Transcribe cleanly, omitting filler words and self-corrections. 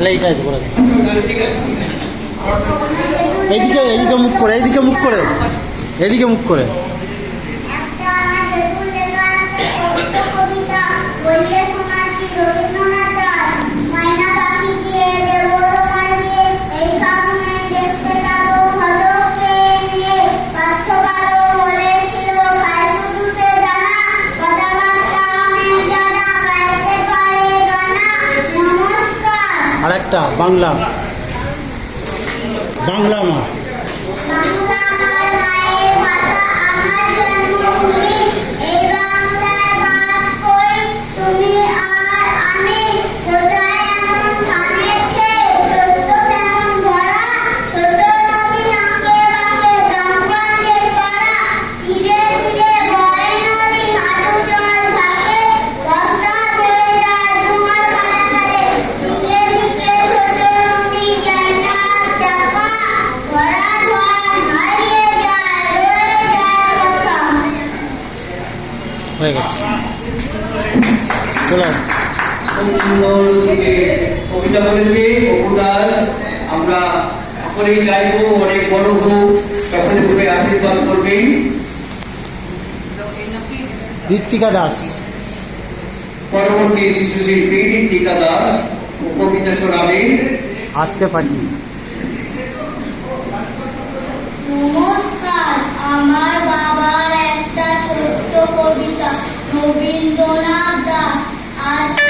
এইটাই তো করে এইদিকে এইদিকে মুখ করে এইদিকে মুখ করে এদিকে মুখ করে আরেকটা বাংলা বাংলা মা হয়ে গেছে চলো সুন্দর যে কবিতা বলেছে অপু দাস আমরা সকলেই চাইবো অনেক বড় হোক সকলে রূপে আশীর্বাদ করবেন ঋত্বিকা দাস পরবর্তী শিশু শিল্পী ঋত্বিকা দাস ও কবিতা শোনাবে আসছে পাখি নমস্কার, আমার বাবার একটা ছোট্ট কবিতা রবীন্দ্রনাথ দাস।